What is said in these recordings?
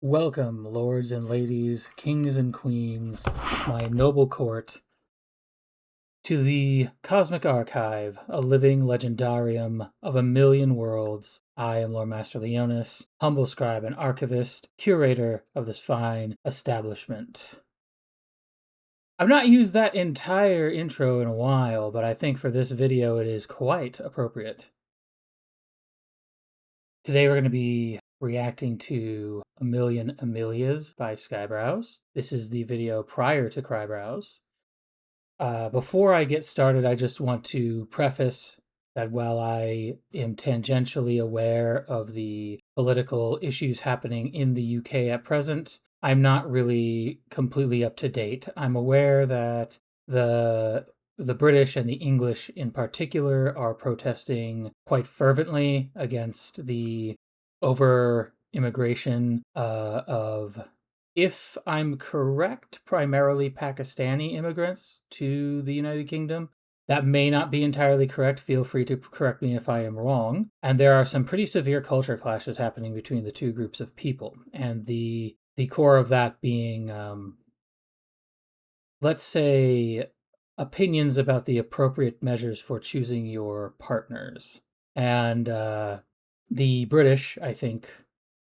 Welcome, lords and ladies, kings and queens, my noble court, to the Cosmic Archive, a living legendarium of a million worlds. I am Lord Master Leonis, humble scribe and archivist, curator of this fine establishment. I've not used that entire intro in a while, but I think for this video it is quite appropriate. Today we're going to be reacting to A Million Amelias by Skybrows. This is the video prior to Skybrows. Before I get started, I just want to preface that while I am tangentially aware of the political issues happening in the UK at present, I'm not really completely up to date. I'm aware that the British and the English in particular are protesting quite fervently against the over immigration of, if I'm correct, primarily Pakistani immigrants to the United Kingdom. That may not be entirely correct. Feel free to correct me if I am wrong. And there are some pretty severe culture clashes happening between the two groups of people. And the core of that being, let's say, opinions about the appropriate measures for choosing your partners. And the British, I think,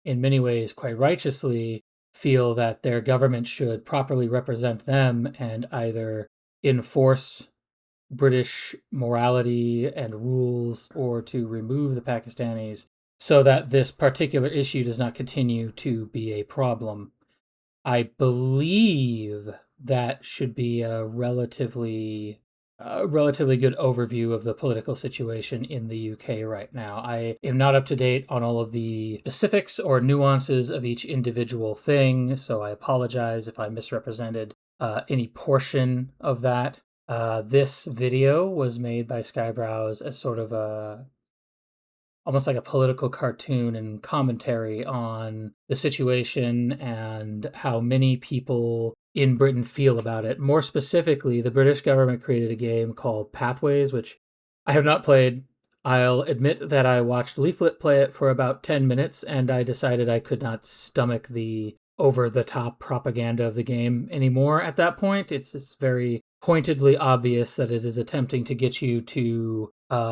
in many ways, quite righteously, feel that their government should properly represent them and either enforce British morality and rules or to remove the Pakistanis so that this particular issue does not continue to be a problem. I believe that should be a relatively good overview of the political situation in the UK right now. I am not up to date on all of the specifics or nuances of each individual thing, so I apologize if I misrepresented any portion of that. This video was made by Skybrows as sort of almost like a political cartoon and commentary on the situation and how many people in Britain feel about it. More specifically, the British government created a game called Pathways, which I have not played. I'll admit that I watched Leaflet play it for about 10 minutes, and I decided I could not stomach the over-the-top propaganda of the game anymore at that point. It's very pointedly obvious that it is attempting to get you to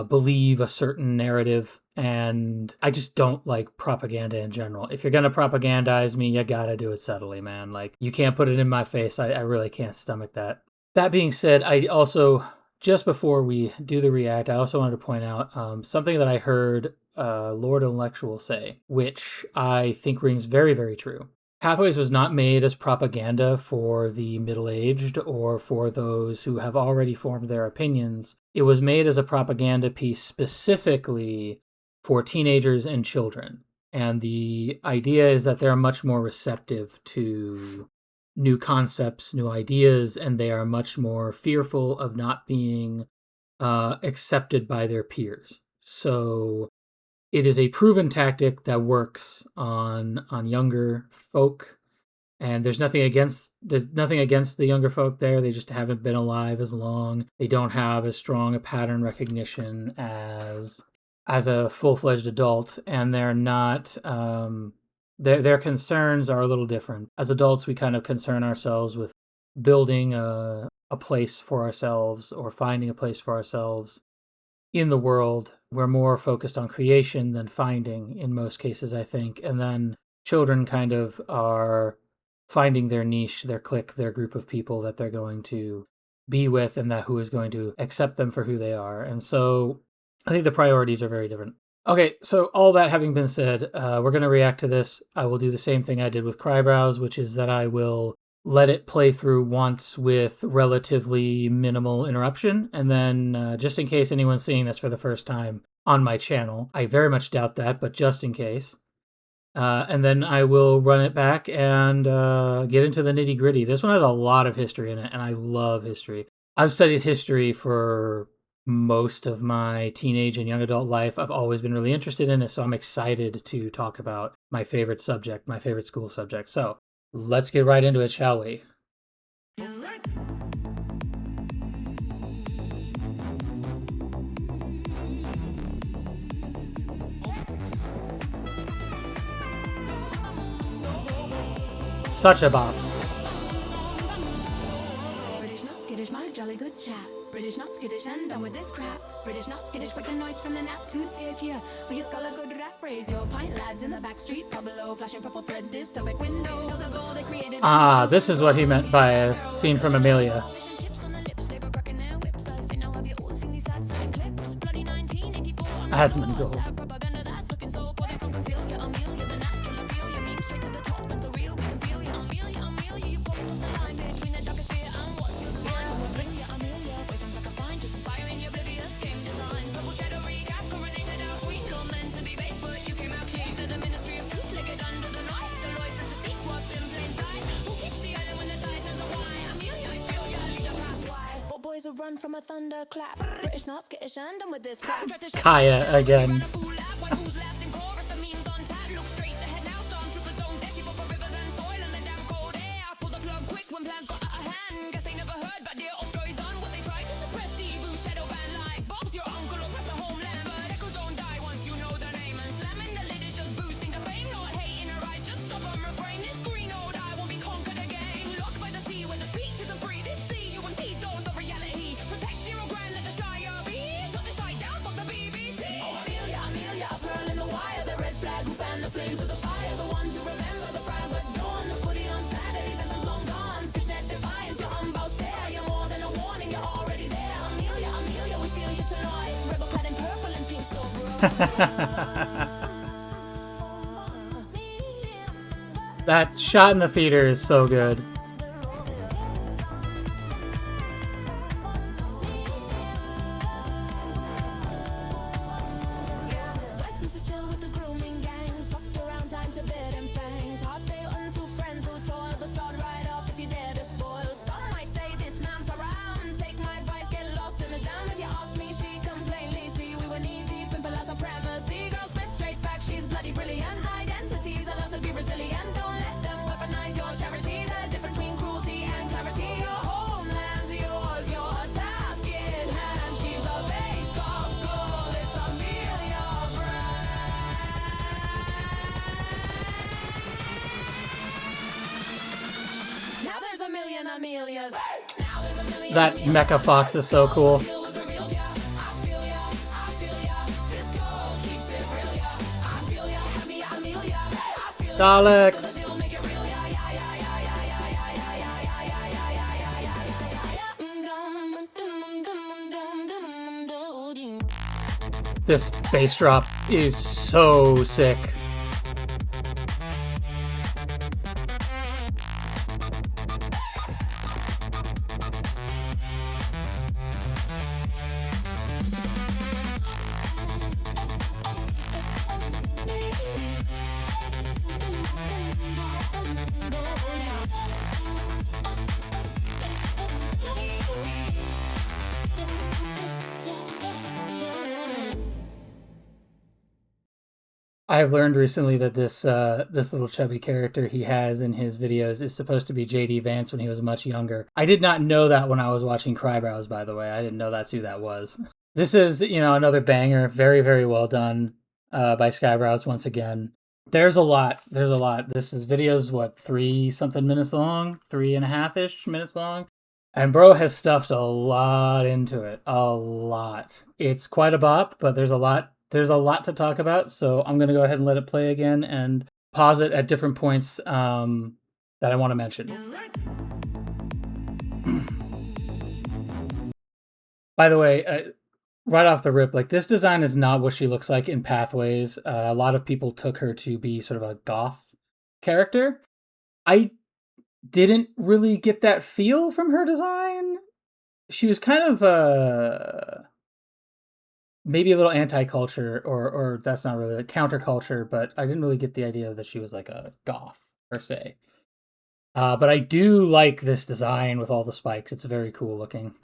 believe a certain narrative, and I just don't like propaganda in general. If you're gonna propagandize me, you gotta do it subtly, man. Like, you can't put it in my face. I really can't stomach that. That being said, I also, just before we do the react, I also wanted to point out something that I heard Lord Intellectual say, which I think rings very, very true. Pathways was not made as propaganda for the middle-aged or for those who have already formed their opinions. It was made as a propaganda piece specifically for teenagers and children. And the idea is that they're much more receptive to new concepts, new ideas, and they are much more fearful of not being accepted by their peers. So it is a proven tactic that works on younger folk, and there's nothing against the younger folk there. They just haven't been alive as long. They don't have as strong a pattern recognition as a full-fledged adult, and they're not their concerns are a little different. As adults, we kind of concern ourselves with building a place for ourselves or finding a place for ourselves in the world. We're more focused on creation than finding in most cases, I think. And then children kind of are finding their niche, their clique, their group of people that they're going to be with and that who is going to accept them for who they are. And so I think the priorities are very different. Okay, so all that having been said, we're going to react to this. I will do the same thing I did with Skybrows, which is that I will let it play through once with relatively minimal interruption, and then just in case anyone's seeing this for the first time on my channel, I very much doubt that, but just in case, and then I will run it back and get into the nitty-gritty. This one has a lot of history in it, and I love history. I've studied history for most of my teenage and young adult life. I've always been really interested in it, so I'm excited to talk about my favorite subject, my favorite school subject. So let's get right into it, shall we? Such a bop. British not skittish, my jolly good chap. British not skittish and done with this crap. British not skittish, break the noise from the nap to take you. For your skull a good rap, raise your pint lads in the back street. Pub below, flashing purple threads, dystopic window. The goal they created. Ah, this is what he meant by a scene from Amelia. Hasn't been gold. Boys will run from a thunderclap. British not skittish and done with this crap. Kaya again. That shot in the theater is so good. Amelias. That mecha fox is so cool. Daleks. This bass drop is so sick. I've learned recently that this little chubby character he has in his videos is supposed to be J.D. Vance when he was much younger. I did not know that when I was watching Skybrows, by the way. I didn't know that's who that was. This is, another banger. Very, very well done by Skybrows once again. There's a lot. This is videos, 3-something minutes long? 3.5-ish minutes long? And bro has stuffed a lot into it. A lot. It's quite a bop, but there's a lot to talk about, so I'm going to go ahead and let it play again and pause it at different points that I want to mention. By the way, right off the rip, this design is not what she looks like in Pathways. A lot of people took her to be sort of a goth character. I didn't really get that feel from her design. She was kind of maybe a little anti-culture, or that's not really a counterculture, but I didn't really get the idea that she was like a goth, per se. But I do like this design with all the spikes. It's very cool looking.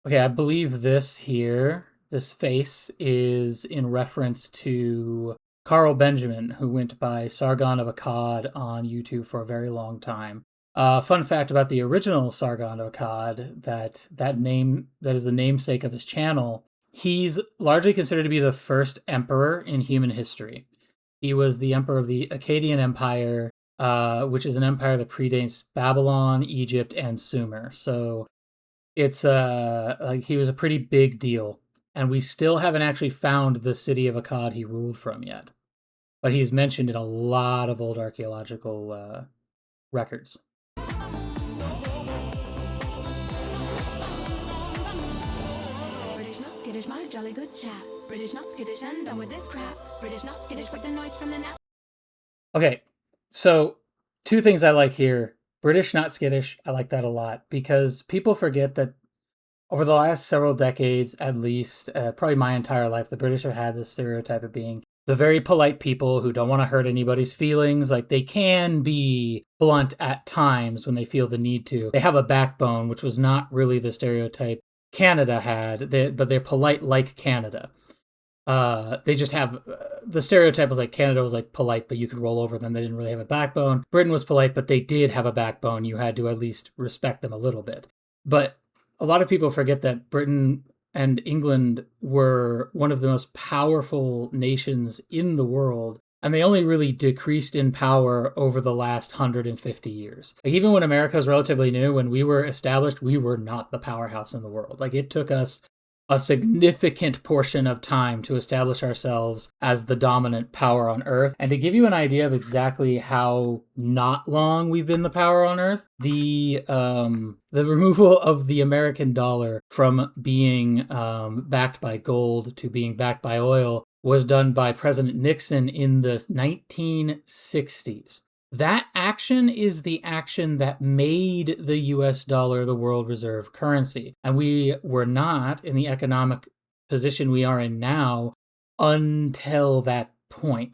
Okay, I believe this face, is in reference to Carl Benjamin, who went by Sargon of Akkad on YouTube for a very long time. Fun fact about the original Sargon of Akkad, that is the namesake of his channel, He's largely considered to be the first emperor in human history. He was the emperor of the Akkadian Empire, which is an empire that predates Babylon, Egypt, and Sumer. So it's like he was a pretty big deal, and we still haven't actually found the city of Akkad he ruled from yet. But he's mentioned in a lot of old archaeological records. British not skittish, my jolly good chap. British not skittish, and done with this crap. British not skittish, break the nights from the nap. Okay, so two things I like here. British, not skittish. I like that a lot because people forget that over the last several decades, at least, probably my entire life, the British have had this stereotype of being the very polite people who don't want to hurt anybody's feelings. Like, they can be blunt at times when they feel the need to. They have a backbone, which was not really the stereotype Canada had, but they're polite like Canada. They just have the stereotype was like Canada was like polite, but you could roll over them. They didn't really have a backbone. Britain was polite, but they did have a backbone. You had to at least respect them a little bit. But a lot of people forget that Britain and England were one of the most powerful nations in the world, and they only really decreased in power over the last 150 years. Like, even when America was relatively new, when we were established, we were not the powerhouse in the world. Like, it took us a significant portion of time to establish ourselves as the dominant power on Earth. And to give you an idea of exactly how not long we've been the power on Earth, the removal of the American dollar from being backed by gold to being backed by oil was done by President Nixon in the 1960s. That action is the action that made the US dollar the world reserve currency. And we were not in the economic position we are in now until that point.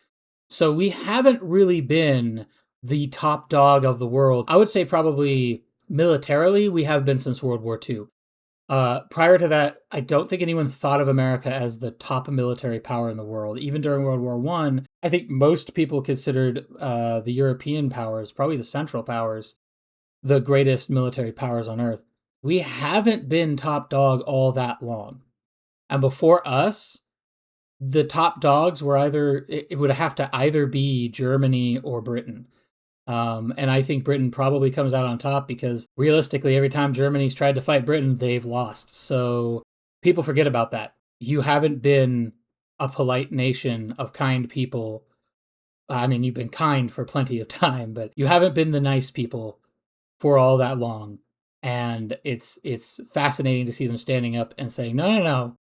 So we haven't really been the top dog of the world. I would say probably militarily, we have been since World War II. Prior to that, I don't think anyone thought of America as the top military power in the world. Even during World War One, I think most people considered the European powers, probably the Central Powers, the greatest military powers on Earth. We haven't been top dog all that long. And before us, the top dogs were it would have to either be Germany or Britain. And I think Britain probably comes out on top because realistically, every time Germany's tried to fight Britain, they've lost. So people forget about that. You haven't been a polite nation of kind people. I mean, you've been kind for plenty of time, but you haven't been the nice people for all that long. And it's fascinating to see them standing up and saying, no, no, no,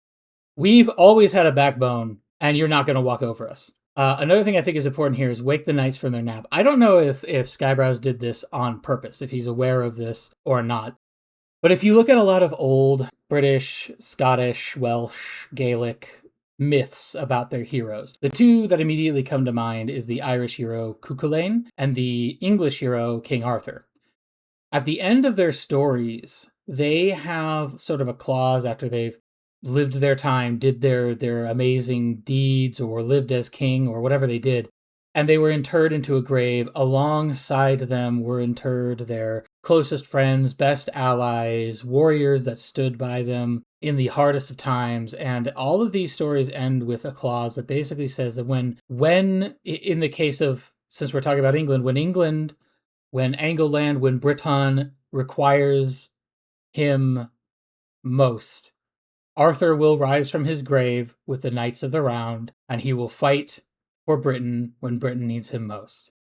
we've always had a backbone and you're not going to walk over us. Another thing I think is important here is wake the knights from their nap. I don't know if Skybrows did this on purpose, if he's aware of this or not. But if you look at a lot of old British, Scottish, Welsh, Gaelic myths about their heroes, the two that immediately come to mind is the Irish hero Cuchulainn and the English hero King Arthur. At the end of their stories, they have sort of a clause after they've lived their time, did their amazing deeds, or lived as king, or whatever they did, and they were interred into a grave. Alongside them were interred their closest friends, best allies, warriors that stood by them in the hardest of times. And all of these stories end with a clause that basically says that when in the case of, since we're talking about England, when Angleland, when Britain requires him most, Arthur will rise from his grave with the Knights of the Round, and he will fight for Britain when Britain needs him most.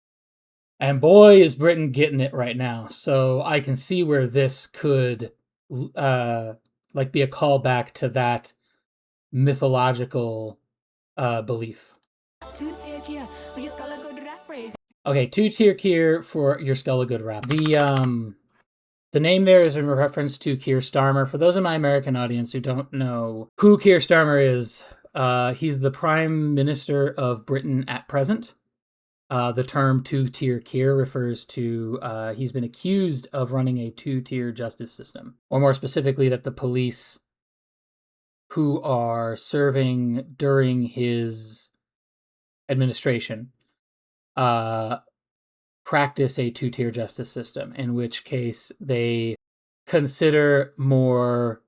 And boy, is Britain getting it right now. So I can see where this could be a callback to that mythological belief. Okay, two-tier Keir for your Skull of Good rap. The name there is in reference to Keir Starmer. For those in my American audience who don't know who Keir Starmer is, he's the Prime Minister of Britain at present. The term two-tier Keir refers to he's been accused of running a two-tier justice system. Or more specifically, that the police who are serving during his administration practice a two-tier justice system, in which case they consider more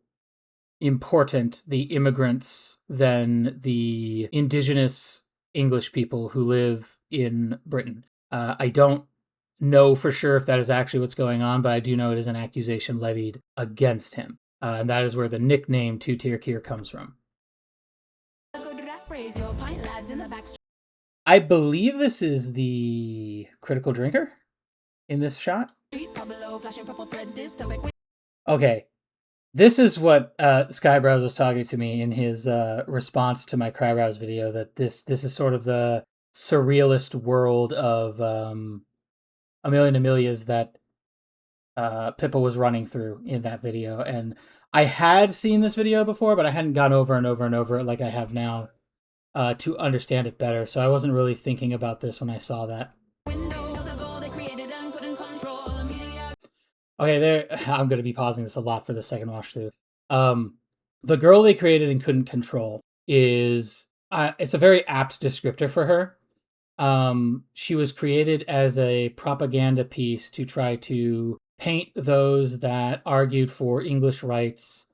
important the immigrants than the indigenous English people who live in Britain. I don't know for sure if that is actually what's going on, but I do know it is an accusation levied against him. And that is where the nickname Two-Tier Kier comes from. I believe this is the critical drinker in this shot. Okay. This is what Skybrows was talking to me in his response to my Crybrows video, that this is sort of the surrealist world of Amelia and Amelias that Pippa was running through in that video. And I had seen this video before, but I hadn't gone over and over and over it like I have now to understand it better. So I wasn't really thinking about this when I saw that. Okay, there. I'm going to be pausing this a lot for the second watch through. The girl they created and couldn't control is it's a very apt descriptor for her. She was created as a propaganda piece to try to paint those that argued for English rights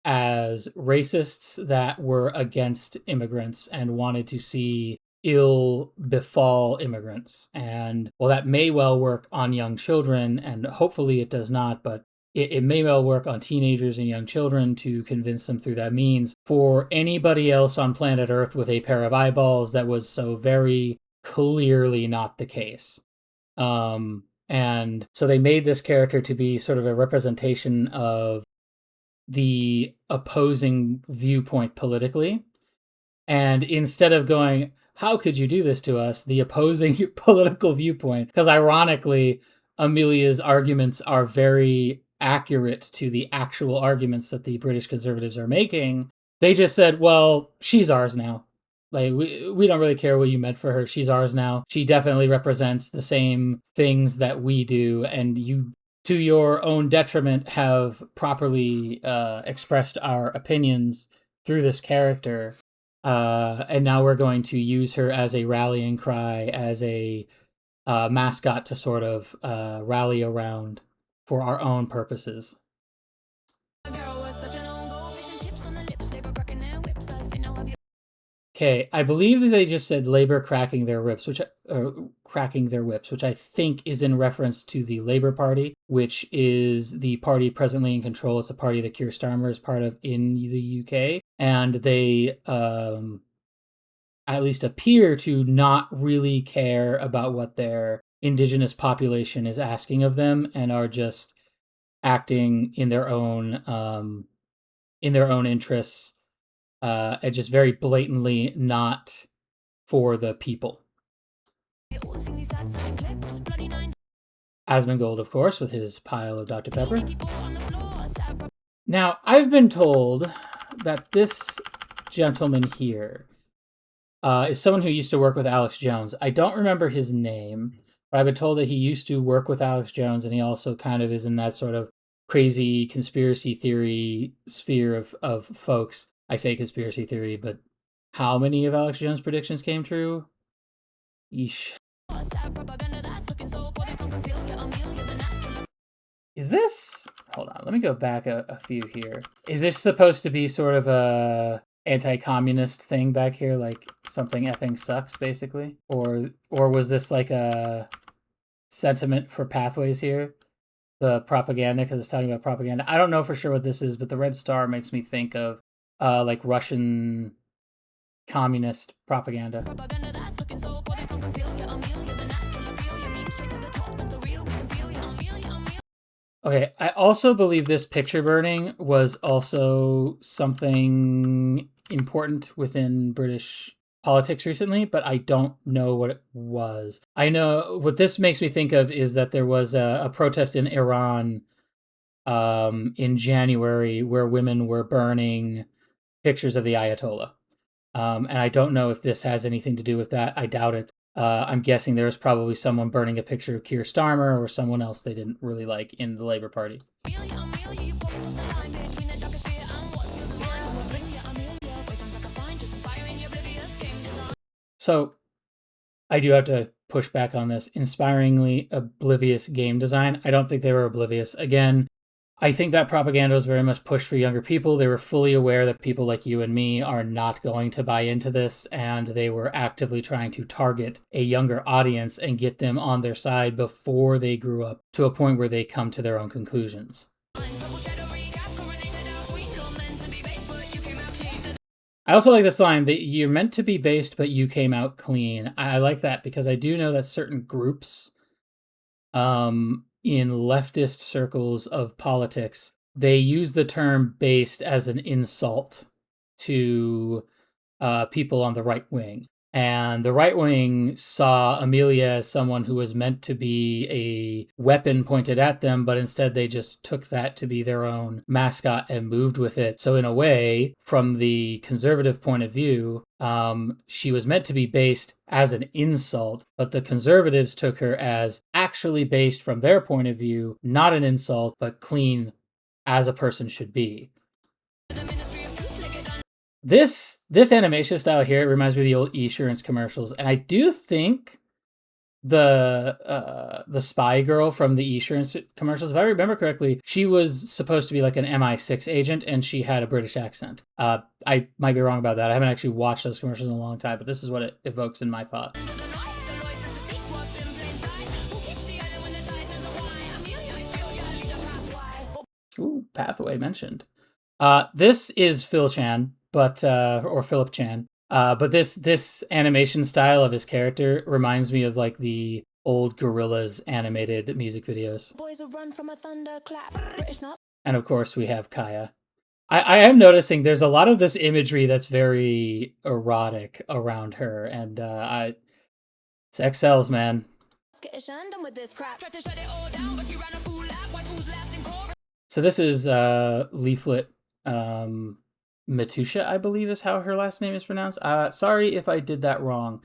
as racists that were against immigrants and wanted to see ill befall immigrants. And well, that may well work on young children, and hopefully it does not, but it may well work on teenagers and young children to convince them through that means. For anybody else on planet Earth with a pair of eyeballs, that was so very clearly not the case. And so they made this character to be sort of a representation of the opposing viewpoint politically. And instead of going, how could you do this to us? The opposing political viewpoint, because ironically, Amelia's arguments are very accurate to the actual arguments that the British conservatives are making. They just said, well, she's ours now. Like, we don't really care what you meant for her. She's ours now. She definitely represents the same things that we do. And you, to your own detriment, have properly expressed our opinions through this character. And now we're going to use her as a rallying cry, as a mascot to sort of rally around for our own purposes. Okay, I believe they just said Labour cracking their whips, which I think is in reference to the Labour Party, which is the party presently in control. It's a party that Keir Starmer is part of in the UK, and they at least appear to not really care about what their indigenous population is asking of them, and are just acting in their own interests. And just very blatantly not for the people. Asmongold, of course, with his pile of Dr. Pepper. Now, I've been told that this gentleman here is someone who used to work with Alex Jones. I don't remember his name, but I've been told that he used to work with Alex Jones, and he also kind of is in that sort of crazy conspiracy theory sphere of folks. I say conspiracy theory, but how many of Alex Jones' predictions came true? Yeesh. Is this... Hold on, let me go back a few here. Is this supposed to be sort of a anti-communist thing back here? Like, something effing sucks, basically? Or was this like a sentiment for Pathways here? The propaganda, because it's talking about propaganda. I don't know for sure what this is, but the red star makes me think of like Russian communist propaganda. Okay, I also believe this picture burning was also something important within British politics recently, but I don't know what it was. I know what this makes me think of is that there was a protest in Iran in January where women were burning pictures of the Ayatollah. And I don't know if this has anything to do with that. I doubt it. I'm guessing there was probably someone burning a picture of Keir Starmer or someone else they didn't really like in the Labour Party. So I do have to push back on this. Inspiringly oblivious game design. I don't think they were oblivious. Again, I think that propaganda was very much pushed for younger people. They were fully aware that people like you and me are not going to buy into this, and they were actively trying to target a younger audience and get them on their side before they grew up to a point where they come to their own conclusions. I also like this line that you're meant to be based, but you came out clean. I like that because I do know that certain groups in leftist circles of politics, they use the term based as an insult to people on the right wing. And the right wing saw Amelia as someone who was meant to be a weapon pointed at them, but instead they just took that to be their own mascot and moved with it. So in a way, from the conservative point of view, she was meant to be based as an insult, but the conservatives took her as actually based from their point of view, not an insult, but clean as a person should be. This animation style here reminds me of the old Esurance commercials, and I do think the spy girl from the Esurance commercials, if I remember correctly, she was supposed to be like an MI6 agent, and she had a British accent. I might be wrong about that. I haven't actually watched those commercials in a long time, but this is what it evokes in my thought. Ooh, Pathway mentioned. This is Phil Chan, or Philip Chan. But this animation style of his character reminds me of like the old Gorillaz animated music videos. Boys will run from a thunderclap. And of course we have Kaya. I am noticing there's a lot of this imagery that's very erotic around her, and sex sells, man. So this is Leaflet Matusha, I believe is how her last name is pronounced. Sorry if I did that wrong.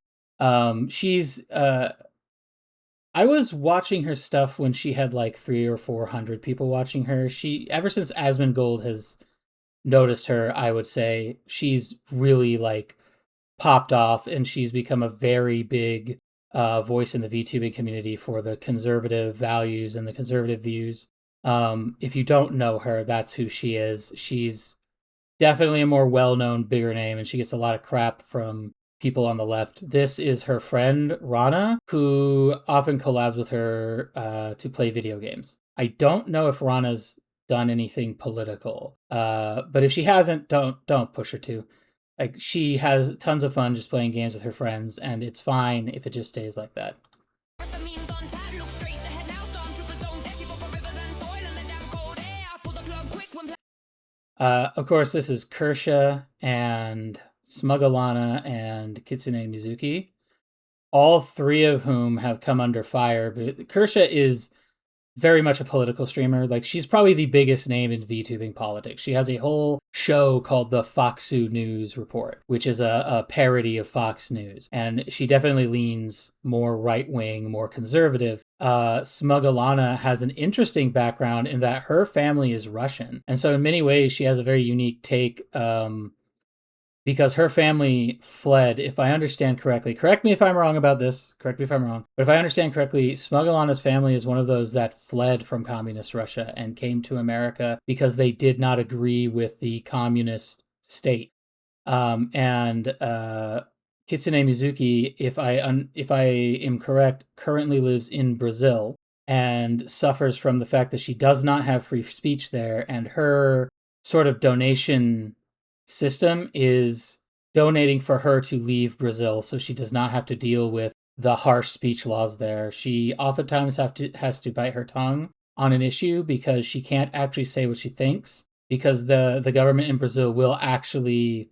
She's I was watching her stuff when she had like 300 or 400 people watching her. Ever since Asmongold has noticed her, I would say she's really like popped off, and she's become a very big voice in the VTubing community for the conservative values and the conservative views. If you don't know her, that's who she is. She's definitely a more well-known, bigger name, and she gets a lot of crap from people on the left. This is her friend, Rana, who often collabs with her to play video games. I don't know if Rana's done anything political, but if she hasn't, don't push her to. Like, she has tons of fun just playing games with her friends, and it's fine if it just stays like that. Of course, this is Kersha and Smugalana and Kitsune Mizuki, all three of whom have come under fire. But Kersha is very much a political streamer. Like, she's probably the biggest name in VTubing politics. She has a whole show called the Foxu News Report, which is a parody of Fox News. And she definitely leans more right-wing, more conservative. Smugalana has an interesting background in that her family is Russian. And so in many ways, she has a very unique take, because her family fled, if I understand correctly. Correct me if I'm wrong about this. Correct me if I'm wrong. But if I understand correctly, Smugalana's family is one of those that fled from communist Russia and came to America because they did not agree with the communist state. And Kitsune Mizuki, if I am correct, currently lives in Brazil and suffers from the fact that she does not have free speech there, and her sort of donation system is donating for her to leave Brazil so she does not have to deal with the harsh speech laws there. She oftentimes has to bite her tongue on an issue because she can't actually say what she thinks, because the government in Brazil will actually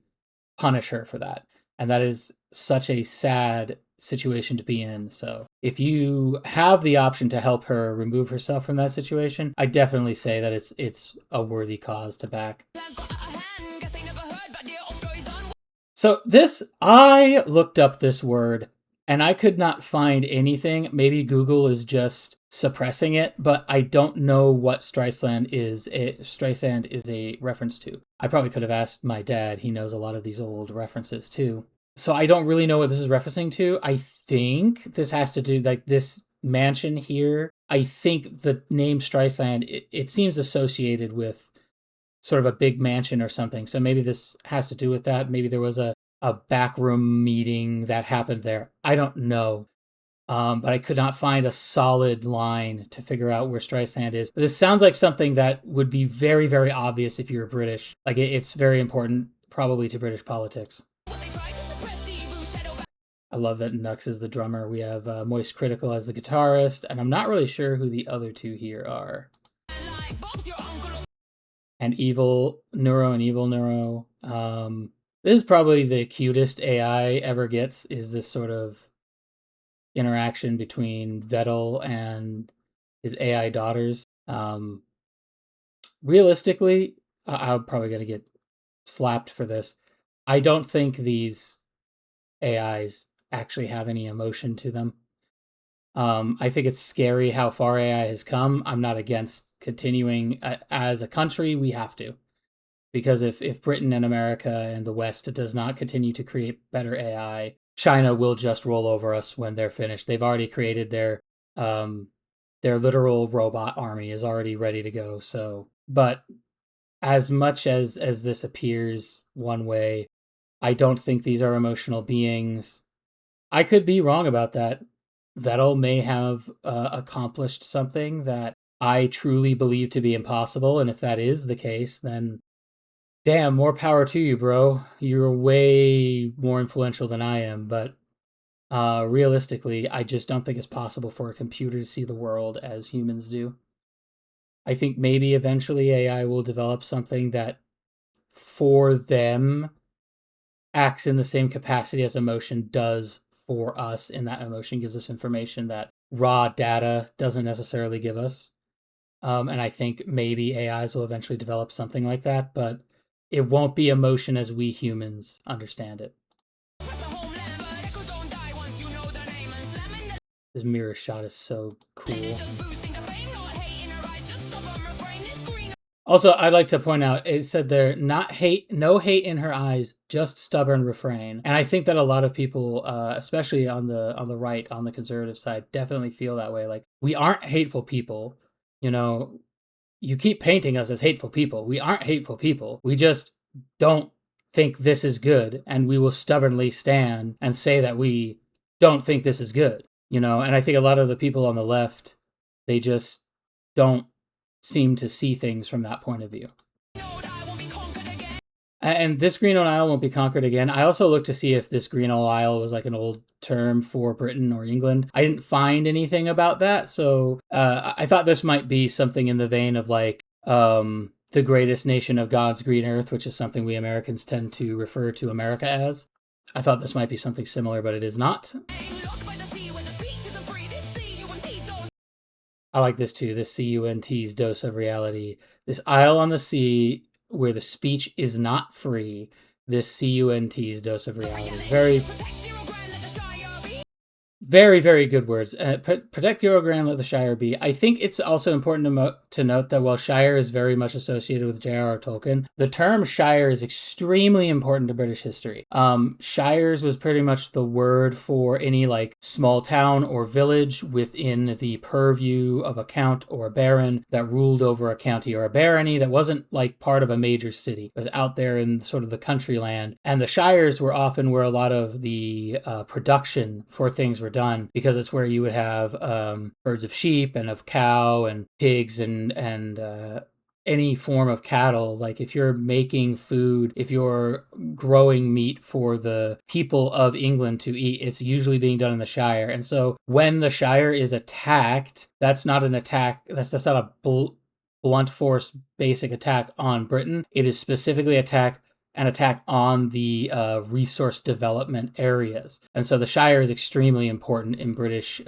punish her for that. And that is such a sad situation to be in. So if you have the option to help her remove herself from that situation, I definitely say that it's a worthy cause to back. So I looked up this word and I could not find anything. Maybe Google is just suppressing it, but I don't know what Streisand is a reference to. I probably could have asked my dad. He knows a lot of these old references too. So I don't really know what this is referencing to. I think this has to do, like, this mansion here I think the name Streisand, it seems associated with sort of a big mansion or something. So maybe this has to do with that. Maybe there was a backroom meeting that happened there. I don't know. But I could not find a solid line to figure out where Streisand is. This sounds like something that would be very, very obvious if you're British. Like, it's very important, probably, to British politics. I love that Nux is the drummer. We have Moist Critical as the guitarist, and I'm not really sure who the other two here are. And Evil Neuro and Evil Neuro. This is probably the cutest AI ever gets, is this sort of interaction between Vettel and his AI daughters. Realistically, I'm probably going to get slapped for this. I don't think these AIs actually have any emotion to them. I think it's scary how far AI has come. I'm not against continuing. As a country, we have to. Because if Britain and America and the West does not continue to create better AI, China will just roll over us when they're finished. They've already created their literal robot army is already ready to go. So, but as much as this appears one way, I don't think these are emotional beings. I could be wrong about that. Vettel may have accomplished something that I truly believe to be impossible, and if that is the case, then damn, more power to you, bro. You're way more influential than I am, but realistically, I just don't think it's possible for a computer to see the world as humans do. I think maybe eventually AI will develop something that, for them, acts in the same capacity as emotion does for us, and that emotion gives us information that raw data doesn't necessarily give us. And I think maybe AIs will eventually develop something like that, but it won't be emotion as we humans understand it. This mirror shot is so cool. Also, I'd like to point out, it said there, no hate in her eyes, just stubborn refrain. And I think that a lot of people, especially on the right, on the conservative side, definitely feel that way. Like, we aren't hateful people. You know, you keep painting us as hateful people. We aren't hateful people. We just don't think this is good, and we will stubbornly stand and say that we don't think this is good. You know, and I think a lot of the people on the left, they just don't seem to see things from that point of view. And this Green Isle won't be conquered again. I also looked to see if this Green Isle was like an old term for Britain or England. I didn't find anything about that, so I thought this might be something in the vein of like the greatest nation of God's green earth, which is something we Americans tend to refer to America as. I thought this might be something similar, but it is not. I like this too, this CUNT's dose of reality. This isle on the sea where the speech is not free, this CUNT's dose of reality. Very, very, very good words. Protect your grand, let the Shire be. I think it's also important to note that while Shire is very much associated with J.R.R. Tolkien, the term Shire is extremely important to British history. Shires was pretty much the word for any like small town or village within the purview of a count or a baron that ruled over a county or a barony that wasn't like part of a major city. It was out there in sort of the country land. And the Shires were often where a lot of the production for things were done, because it's where you would have herds of sheep and of cow and pigs and any form of cattle. Like if you're making food, if you're growing meat for the people of England to eat, it's usually being done in the Shire. And so when the Shire is attacked, that's not an attack, that's not a blunt force basic attack on Britain. It is specifically an attack on the resource development areas. And so the Shire is extremely important in British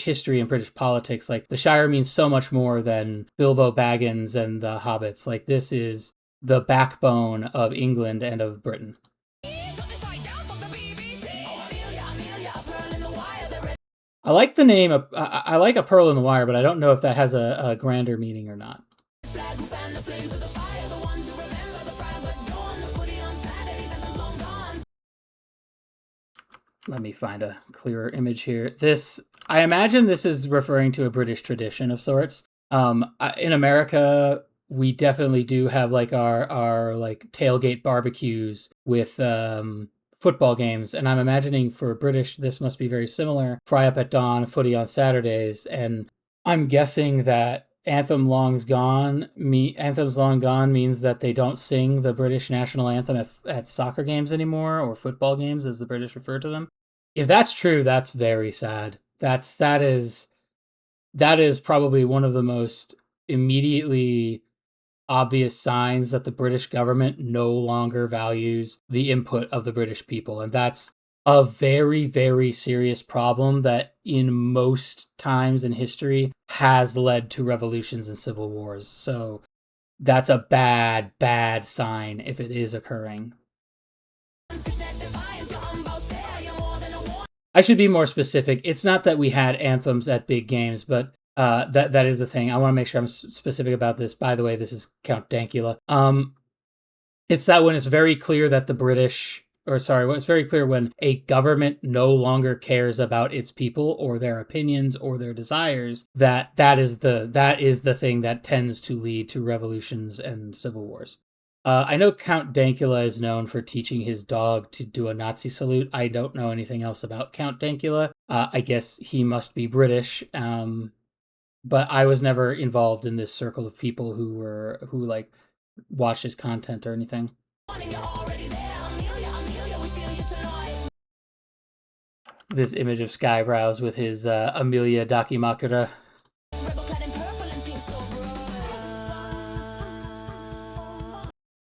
history and British politics. Like the Shire means so much more than Bilbo Baggins and the Hobbits. Like this is the backbone of England and of Britain. I like the name. I like A Pearl in the Wire, but I don't know if that has a grander meaning or not. Let me find a clearer image here. This, I imagine this is referring to a British tradition of sorts. In America, we definitely do have like our like tailgate barbecues with football games, and I'm imagining for British this must be very similar. Fry up at dawn, footy on Saturdays, and I'm guessing that Anthems Long Gone means that they don't sing the British national anthem at soccer games anymore, or football games as the British refer to them. If that's true, that's very sad. That is probably one of the most immediately obvious signs that the British government no longer values the input of the British people. And that's a very, very serious problem that in most times in history has led to revolutions and civil wars. So that's a bad, bad sign if it is occurring. I should be more specific. It's not that we had anthems at big games, but that is the thing. I want to make sure I'm specific about this. By the way, this is Count Dankula. It's that when it's very clear that the British, when it's very clear when a government no longer cares about its people or their opinions or their desires, that is the thing that tends to lead to revolutions and civil wars. I know Count Dankula is known for teaching his dog to do a Nazi salute. I don't know anything else about Count Dankula. I guess he must be British. But I was never involved in this circle of people who like watch his content or anything. This image of Skybrows with his Amelia Dakimakura.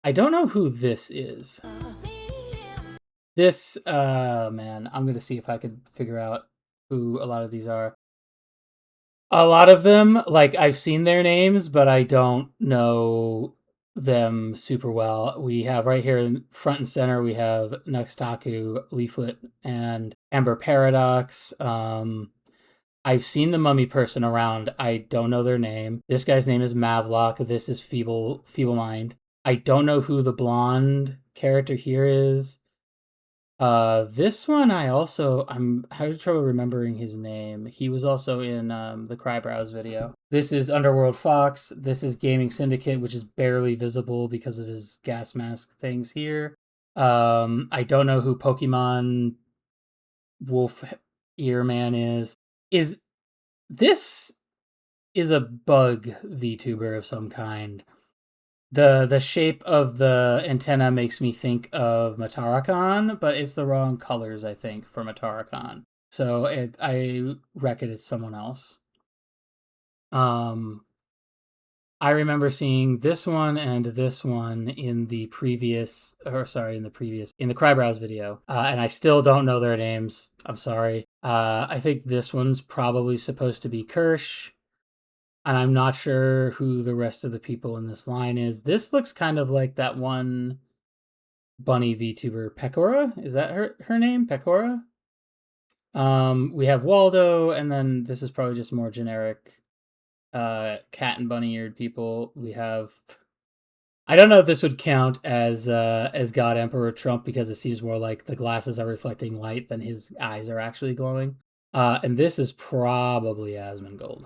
I don't know who this is. This, man, I'm going to see if I could figure out who a lot of these are. A lot of them, like, I've seen their names, but I don't know them super well. We have right here in front and center, we have Nuxtaku, Leaflet, and Ember Paradox. I've seen the mummy person around. I don't know their name. This guy's name is Mavlock. This is Feeble Mind. I don't know who the blonde character here is. This one I'm having trouble remembering his name. He was also in the Skybrows video. This is Underworld Fox. This is Gaming Syndicate, which is barely visible because of his gas mask things here. I don't know who Pokemon Wolf Earman is. This is a bug VTuber of some kind. The shape of the antenna makes me think of Matarakan, but it's the wrong colors, I think, for Matarakan. So I reckon it's someone else. I remember seeing this one and this one in the Skybrows video, and I still don't know their names. I'm sorry. I think this one's probably supposed to be Kirsch. And I'm not sure who the rest of the people in this line is. This looks kind of like that one bunny VTuber, Pecora. Is that her name? Pecora? We have Waldo, and then this is probably just more generic cat and bunny-eared people. We have... I don't know if this would count as God Emperor Trump, because it seems more like the glasses are reflecting light than his eyes are actually glowing. And this is probably Asmongold.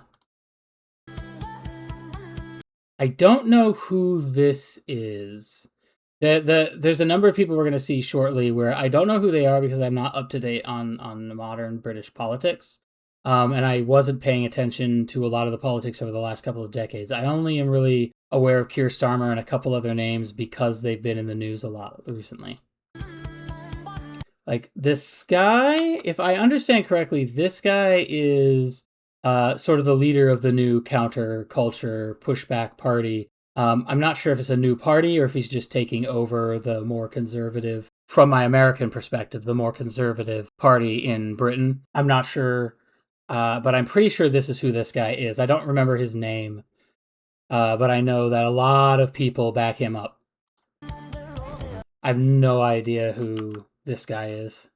I don't know who this is. There's a number of people we're going to see shortly where I don't know who they are because I'm not up to date on modern British politics. And I wasn't paying attention to a lot of the politics over the last couple of decades. I only am really aware of Keir Starmer and a couple other names because they've been in the news a lot recently. Like this guy, if I understand correctly, this guy is sort of the leader of the new counterculture pushback party. I'm not sure if it's a new party or if he's just taking over the more conservative, from my American perspective, the more conservative party in Britain. I'm not sure, but I'm pretty sure this is who this guy is. I don't remember his name, but I know that a lot of people back him up. I have no idea who this guy is.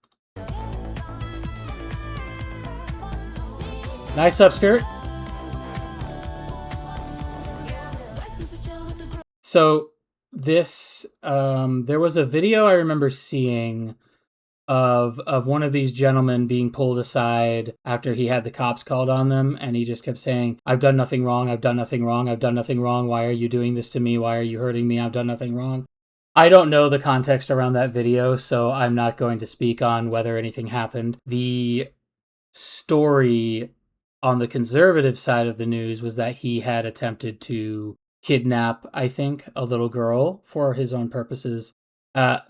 Nice upskirt. So this, there was a video I remember seeing of one of these gentlemen being pulled aside after he had the cops called on them, and he just kept saying, "I've done nothing wrong, I've done nothing wrong, I've done nothing wrong, why are you doing this to me, why are you hurting me, I've done nothing wrong." I don't know the context around that video, so I'm not going to speak on whether anything happened. The story on the conservative side of the news was that he had attempted to kidnap, I think, a little girl for his own purposes.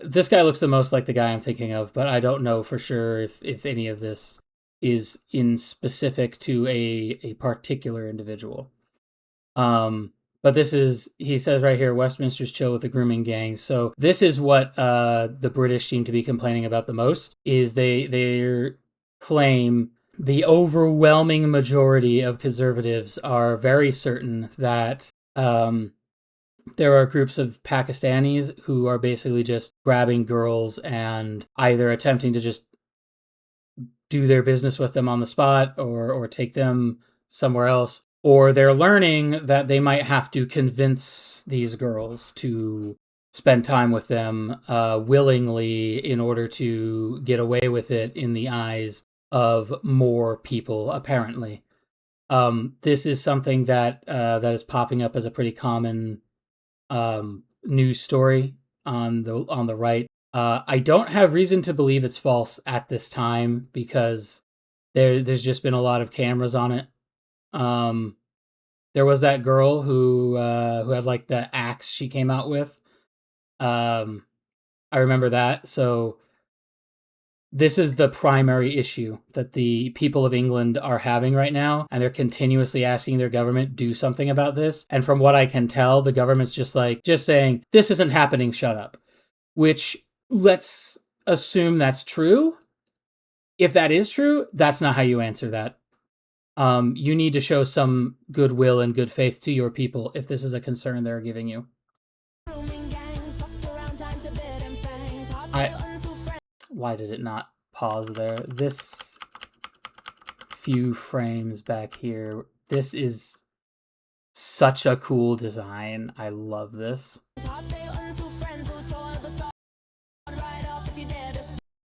This guy looks the most like the guy I'm thinking of, but I don't know for sure if any of this is in specific to a particular individual. But this is, he says right here, Westminster's chill with the grooming gang. So this is what the British seem to be complaining about the most, is they claim the overwhelming majority of conservatives are very certain that there are groups of Pakistanis who are basically just grabbing girls and either attempting to just do their business with them on the spot or take them somewhere else, or they're learning that they might have to convince these girls to spend time with them willingly in order to get away with it in the eyes of more people, apparently. This is something that that is popping up as a pretty common news story on the right. I don't have reason to believe it's false at this time because there's just been a lot of cameras on it. There was that girl who had like the axe she came out with. I remember that. So this is the primary issue that the people of England are having right now, and they're continuously asking their government do something about this. And from what I can tell, the government's just saying, this isn't happening, shut up. Which, let's assume that's true. If that is true, that's not how you answer that. You need to show some goodwill and good faith to your people if this is a concern they're giving you. Why did it not pause there? This few frames back here, this is such a cool design. I love this.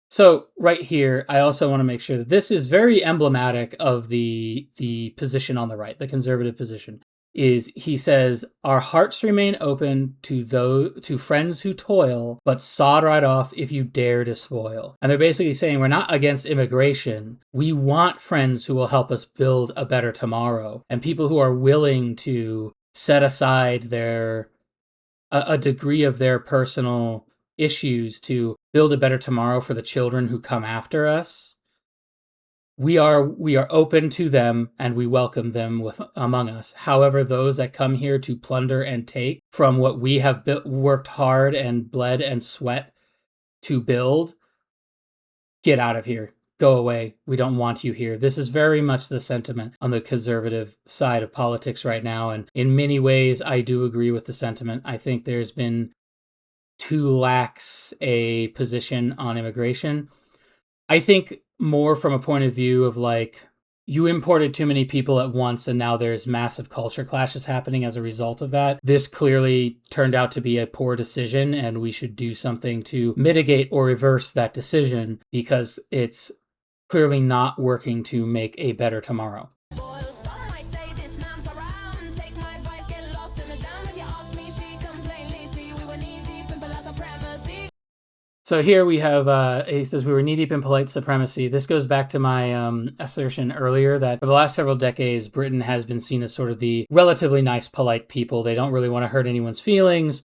So right here, I also want to make sure that this is very emblematic of the position on the right, the conservative position. Is he says, our hearts remain open to friends who toil, but sod right off if you dare to spoil. And they're basically saying we're not against immigration. We want friends who will help us build a better tomorrow, and people who are willing to set aside a degree of their personal issues to build a better tomorrow for the children who come after us. We are open to them and we welcome them among us. However, those that come here to plunder and take from what we have worked hard and bled and sweat to build, get out of here. Go away. We don't want you here. This is very much the sentiment on the conservative side of politics right now. And in many ways, I do agree with the sentiment. I think there's been too lax a position on immigration. I think more from a point of view of like, you imported too many people at once and now there's massive culture clashes happening as a result of that. This clearly turned out to be a poor decision and we should do something to mitigate or reverse that decision because it's clearly not working to make a better tomorrow. So here we have, he says, we were knee-deep in polite supremacy. This goes back to my assertion earlier that for the last several decades, Britain has been seen as sort of the relatively nice, polite people. They don't really want to hurt anyone's feelings.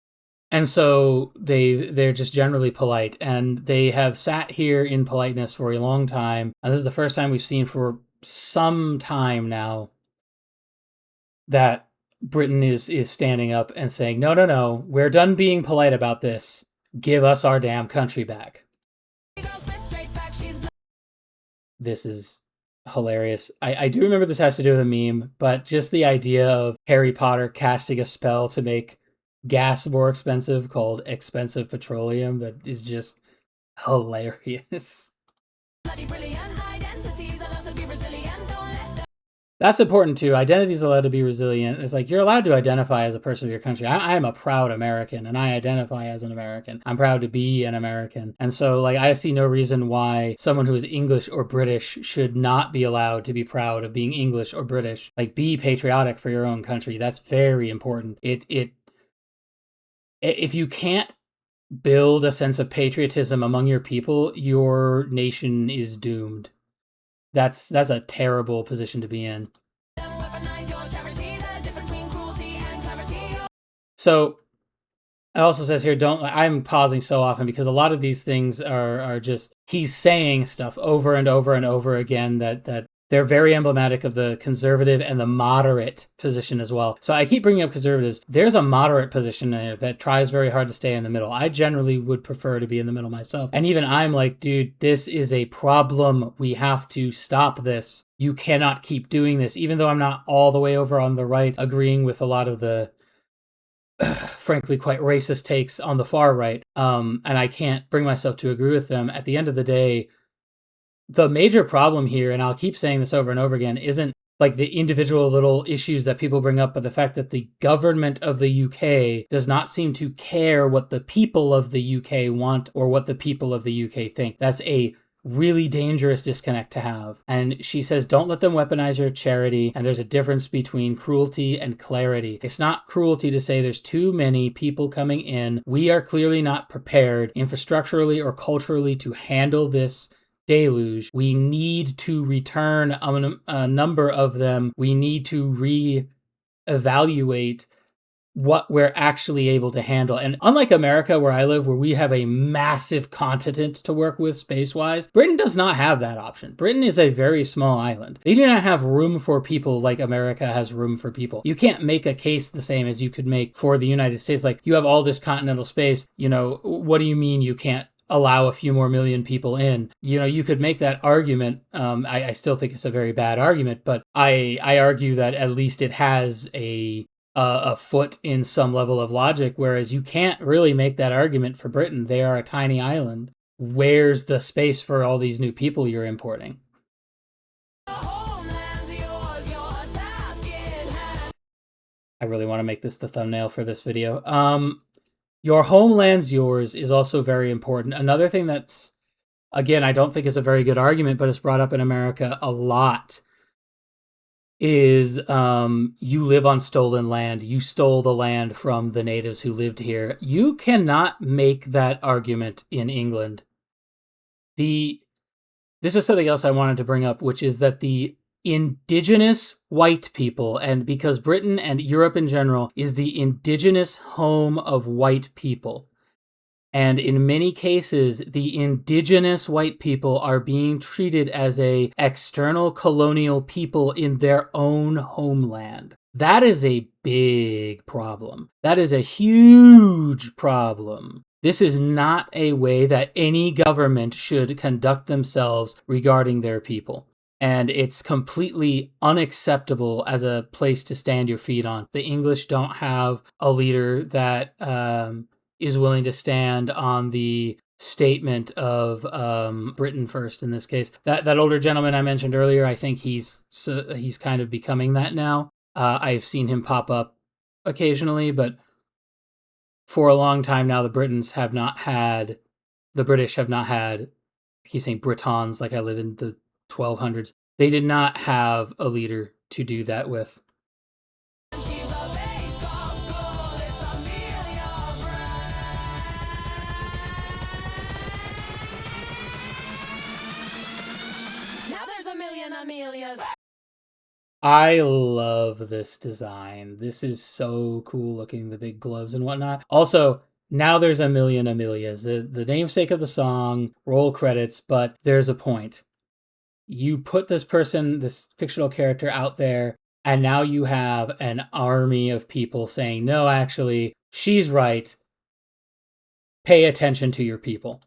And so they're just generally polite. And they have sat here in politeness for a long time. And this is the first time we've seen for some time now that Britain is standing up and saying, no, we're done being polite about this. Give us our damn country back. This is hilarious. I do remember this has to do with a meme, but just the idea of Harry Potter casting a spell to make gas more expensive called expensive petroleum, that is just hilarious. That's important too. Identity is allowed to be resilient. It's like you're allowed to identify as a person of your country. I am a proud American, and I identify as an American. I'm proud to be an American. And so, like, I see no reason why someone who is English or British should not be allowed to be proud of being English or British. Like, be patriotic for your own country. That's very important. If you can't build a sense of patriotism among your people, your nation is doomed. That's a terrible position to be in. So it also says here, I'm pausing so often because a lot of these things are just, he's saying stuff over and over and over again that they're very emblematic of the conservative and the moderate position as well. So I keep bringing up conservatives. There's a moderate position there that tries very hard to stay in the middle. I generally would prefer to be in the middle myself. And even I'm like, dude, this is a problem. We have to stop this. You cannot keep doing this. Even though I'm not all the way over on the right, agreeing with a lot of the frankly quite racist takes on the far right, and I can't bring myself to agree with them. At the end of the day, the major problem here, and I'll keep saying this over and over again, isn't like the individual little issues that people bring up, but the fact that the government of the UK does not seem to care what the people of the UK want or what the people of the UK think. That's a really dangerous disconnect to have. And she says, don't let them weaponize your charity. And there's a difference between cruelty and clarity. It's not cruelty to say there's too many people coming in. We are clearly not prepared infrastructurally or culturally to handle this deluge. We need to return a number of them. We need to re-evaluate what we're actually able to handle. And unlike America, where I live, where we have a massive continent to work with space-wise, Britain does not have that option. Britain is a very small island. They do not have room for people like America has room for people. You can't make a case the same as you could make for the United States. Like, you have all this continental space. You know, what do you mean you can't allow a few more million people in? You know, you could make that argument. I still think it's a very bad argument, but I argue that at least it has a foot in some level of logic, whereas you can't really make that argument for Britain. They are a tiny island. Where's the space for all these new people you're importing? I really want to make this the thumbnail for this video. Your homeland's yours is also very important. Another thing that's, again, I don't think is a very good argument, but it's brought up in America a lot, is you live on stolen land. You stole the land from the natives who lived here. You cannot make that argument in England. This is something else I wanted to bring up, which is that the indigenous white people, and because Britain and Europe in general is the indigenous home of white people, and in many cases, the indigenous white people are being treated as a external colonial people in their own homeland. That is a big problem. That is a huge problem. This is not a way that any government should conduct themselves regarding their people. And it's completely unacceptable as a place to stand your feet on. The English don't have a leader that is willing to stand on the statement of Britain first in this case. That older gentleman I mentioned earlier, I think he's kind of becoming that now. I've seen him pop up occasionally, but for a long time now, the British have not had, I keep saying Britons like I live in the 1200s. They did not have a leader to do that with. Now there's a million Amelias. I love this design. This is so cool looking, the big gloves and whatnot. Also, now there's a million Amelias. The namesake of the song, roll credits, but there's a point. You put this person, this fictional character out there, and now you have an army of people saying, no, actually, she's right. Pay attention to your people.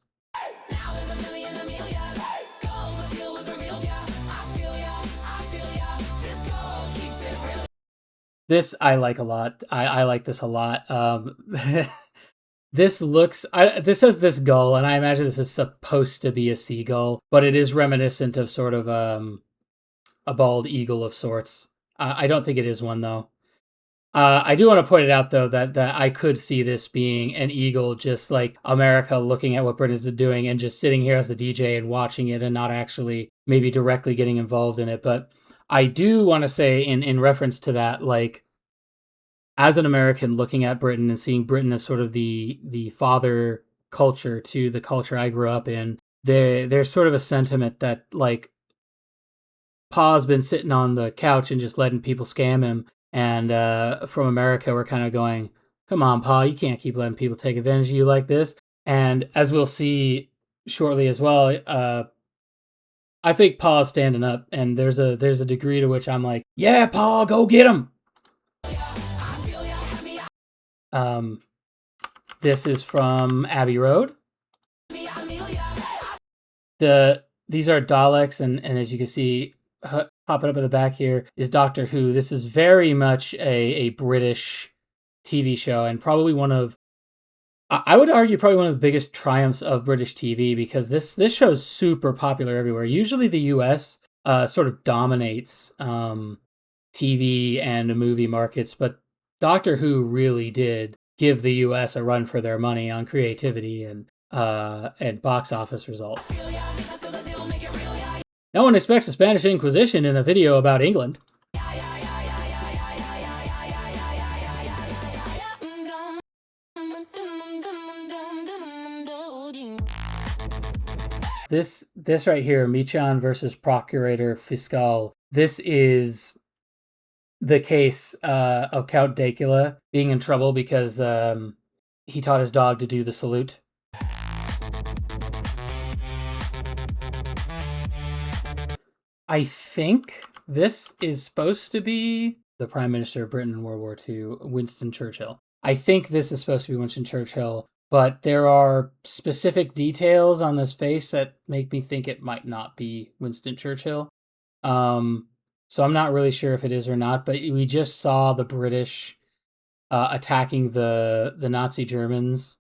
Now there's a million Amelias. Goals reveal was revealed, yeah. I feel ya, I feel ya. This goal keeps it real. This I like a lot. I like this a lot. This says this gull, and I imagine this is supposed to be a seagull, but it is reminiscent of sort of a bald eagle of sorts. I don't think it is one though. I do want to point it out though that I could see this being an eagle, just like America looking at what Britain's doing and just sitting here as the DJ and watching it and not actually maybe directly getting involved in it. But I do want to say in reference to that, like, as an American looking at Britain and seeing Britain as sort of the father culture to the culture I grew up in, there's sort of a sentiment that, like, Pa's been sitting on the couch and just letting people scam him. And from America, we're kind of going, come on, Pa, you can't keep letting people take advantage of you like this. And as we'll see shortly as well, I think Pa's standing up, and there's a degree to which I'm like, yeah, Pa, go get him. This is from Abbey Road. These are Daleks, and as you can see, popping up at the back here is Doctor Who. This is very much a British TV show, and probably one of, I would argue, probably one of the biggest triumphs of British TV, because this show is super popular everywhere. Usually the US sort of dominates TV and movie markets, but Doctor Who really did give the US a run for their money on creativity and box office results. No one expects the Spanish Inquisition in a video about England. This right here, Michan versus Procurator Fiscal. This is the case of Count Dacula being in trouble because he taught his dog to do the salute. I think this is supposed to be the Prime Minister of Britain in World War II, Winston Churchill. I think this is supposed to be Winston Churchill, but there are specific details on this face that make me think it might not be Winston Churchill. So I'm not really sure if it is or not, but we just saw the British attacking the Nazi Germans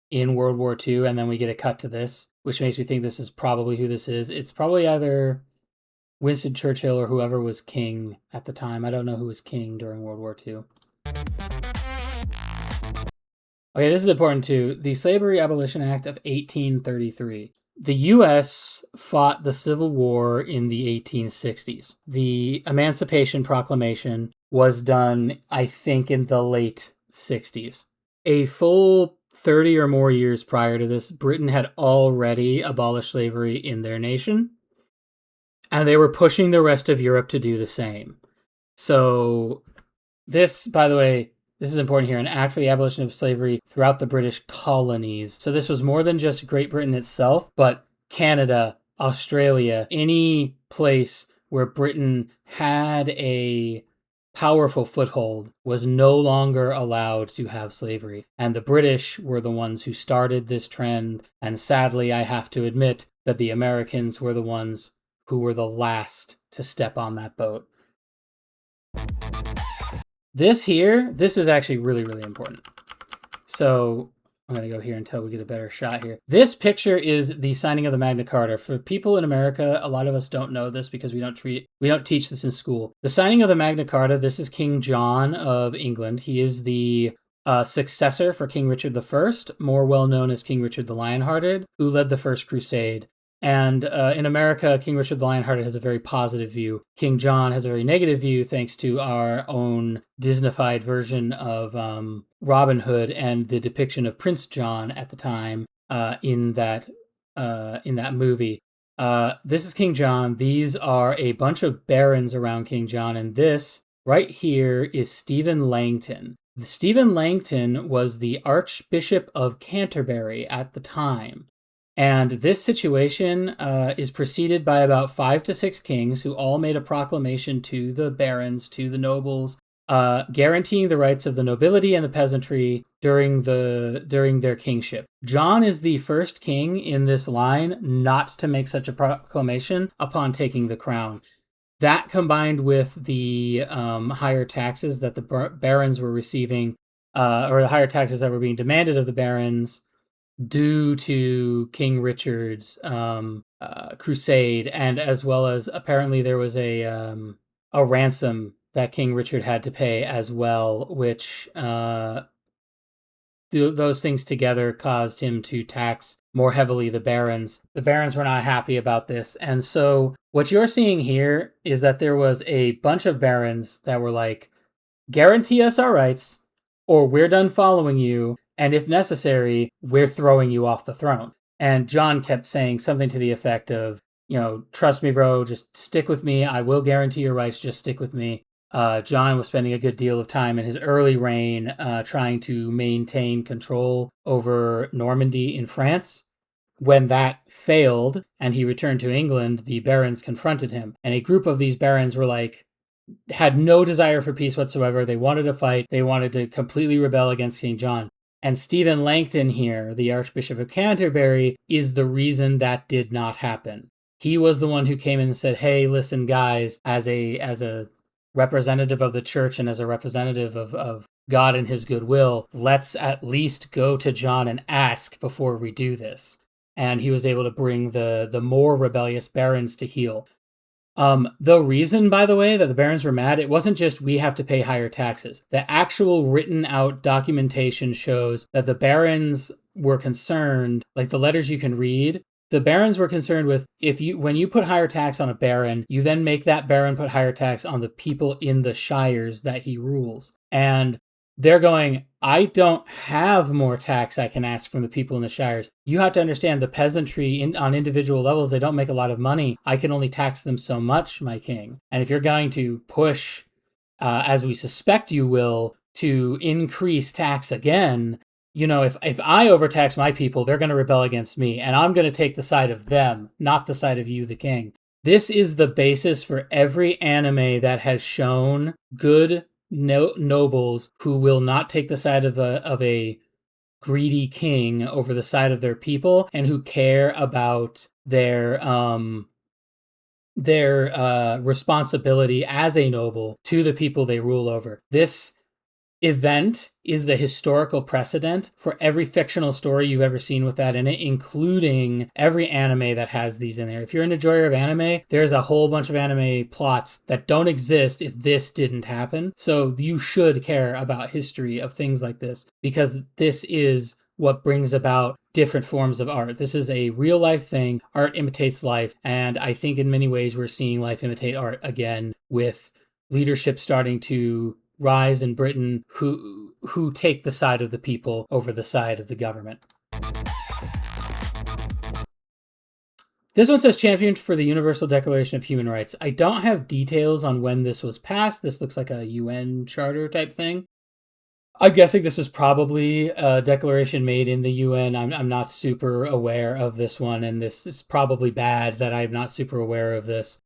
in World War II, and then we get a cut to this, which makes me think this is probably who this is. It's probably either Winston Churchill or whoever was king at the time. I don't know who was king during World War II. Okay, this is important too. The Slavery Abolition Act of 1833. The U.S. fought the Civil War in the 1860s. The Emancipation Proclamation was done, I think, in the late 60s. A full 30 or more years prior to this, Britain had already abolished slavery in their nation, and they were pushing the rest of Europe to do the same. So this, by the way, this is important here, an act for the abolition of slavery throughout the British colonies. So this was more than just Great Britain itself, but Canada, Australia, any place where Britain had a powerful foothold was no longer allowed to have slavery. And the British were the ones who started this trend. And sadly, I have to admit that the Americans were the ones who were the last to step on that boat. This is actually really, really important. So I'm going to go here until we get a better shot here. This picture is the signing of the Magna Carta. For people in America, a lot of us don't know this because we don't teach this in school. The signing of the Magna Carta, this is King John of England. He is the successor for King Richard I, more well known as King Richard the Lionhearted, who led the First Crusade. And in America, King Richard the Lionhearted has a very positive view. King John has a very negative view, thanks to our own Disneyfied version of Robin Hood and the depiction of Prince John at the time in that movie. This is King John. These are a bunch of barons around King John, and this right here is Stephen Langton. Stephen Langton was the Archbishop of Canterbury at the time. And this situation is preceded by about 5 to 6 kings who all made a proclamation to the barons, to the nobles, guaranteeing the rights of the nobility and the peasantry during their kingship. John is the first king in this line not to make such a proclamation upon taking the crown. That, combined with the higher taxes that the barons were receiving, or the higher taxes that were being demanded of the barons, due to King Richard's crusade, and as well as apparently there was a ransom that King Richard had to pay as well, which those things together caused him to tax more heavily the barons. The barons were not happy about this. And so what you're seeing here is that there was a bunch of barons that were like, guarantee us our rights, or we're done following you, and if necessary, we're throwing you off the throne. And John kept saying something to the effect of, trust me, bro, just stick with me. I will guarantee your rights, just stick with me. John was spending a good deal of time in his early reign trying to maintain control over Normandy in France. When that failed and he returned to England, the barons confronted him. And a group of these barons were like, had no desire for peace whatsoever. They wanted to fight. They wanted to completely rebel against King John. And Stephen Langton here, the Archbishop of Canterbury, is the reason that did not happen. He was the one who came in and said, hey, listen, guys, as a representative of the church and as a representative of God and his goodwill, let's at least go to John and ask before we do this. And he was able to bring the more rebellious barons to heel. The reason, by the way, that the barons were mad, it wasn't just we have to pay higher taxes. The actual written out documentation shows that the barons were concerned, like the letters you can read, the barons were concerned with when you put higher tax on a baron, you then make that baron put higher tax on the people in the shires that he rules. And they're going, I don't have more tax I can ask from the people in the shires. You have to understand the peasantry on individual levels, they don't make a lot of money. I can only tax them so much, my king. And if you're going to push, as we suspect you will, to increase tax again, if I overtax my people, they're going to rebel against me. And I'm going to take the side of them, not the side of you, the king. This is the basis for every anime that has shown good nobles who will not take the side of a greedy king over the side of their people, and who care about their responsibility as a noble to the people they rule over. This event is the historical precedent for every fictional story you've ever seen with that in it, including every anime that has these in there. If you're an enjoyer of anime, there's a whole bunch of anime plots that don't exist if this didn't happen. So you should care about history of things like this, because this is what brings about different forms of art. This is a real life thing. Art imitates life. And I think in many ways we're seeing life imitate art again, with leadership starting to rise in Britain who take the side of the people over the side of the government. This one says championed for the Universal Declaration of Human Rights. I don't have details on when this was passed. This looks like a UN charter type thing. I'm guessing this was probably a declaration made in the UN. I'm not super aware of this one, and this is probably bad that I'm not super aware of this.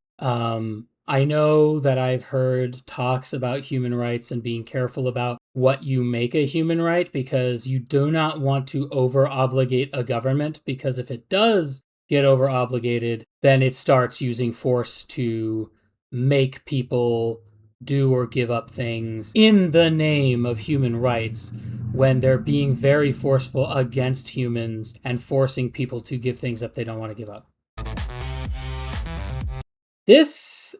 I know that I've heard talks about human rights and being careful about what you make a human right, because you do not want to over-obligate a government, because if it does get over-obligated, then it starts using force to make people do or give up things in the name of human rights when they're being very forceful against humans and forcing people to give things up they don't want to give up. This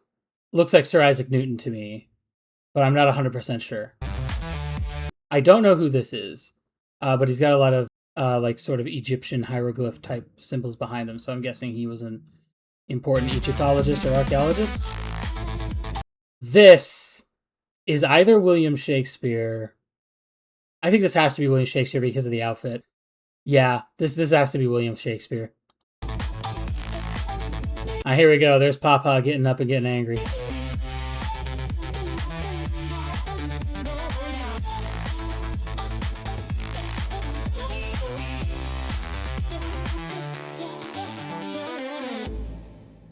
looks like Sir Isaac Newton to me, but I'm not 100% sure. I don't know who this is, but he's got a lot of sort of Egyptian hieroglyph type symbols behind him, so I'm guessing he was an important Egyptologist or archaeologist. This is either William Shakespeare. I think this has to be William Shakespeare because of the outfit. Yeah, this has to be William Shakespeare. Here we go. There's Papa getting up and getting angry.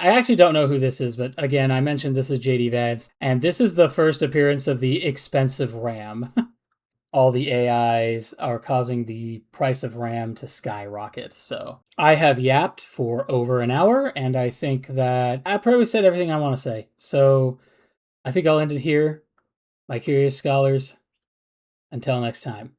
I actually don't know who this is, but again, I mentioned this is JD Vance, and this is the first appearance of the expensive RAM. All the AIs are causing the price of RAM to skyrocket. So I have yapped for over an hour, and I think that I probably said everything I want to say. So I think I'll end it here, my curious scholars. Until next time.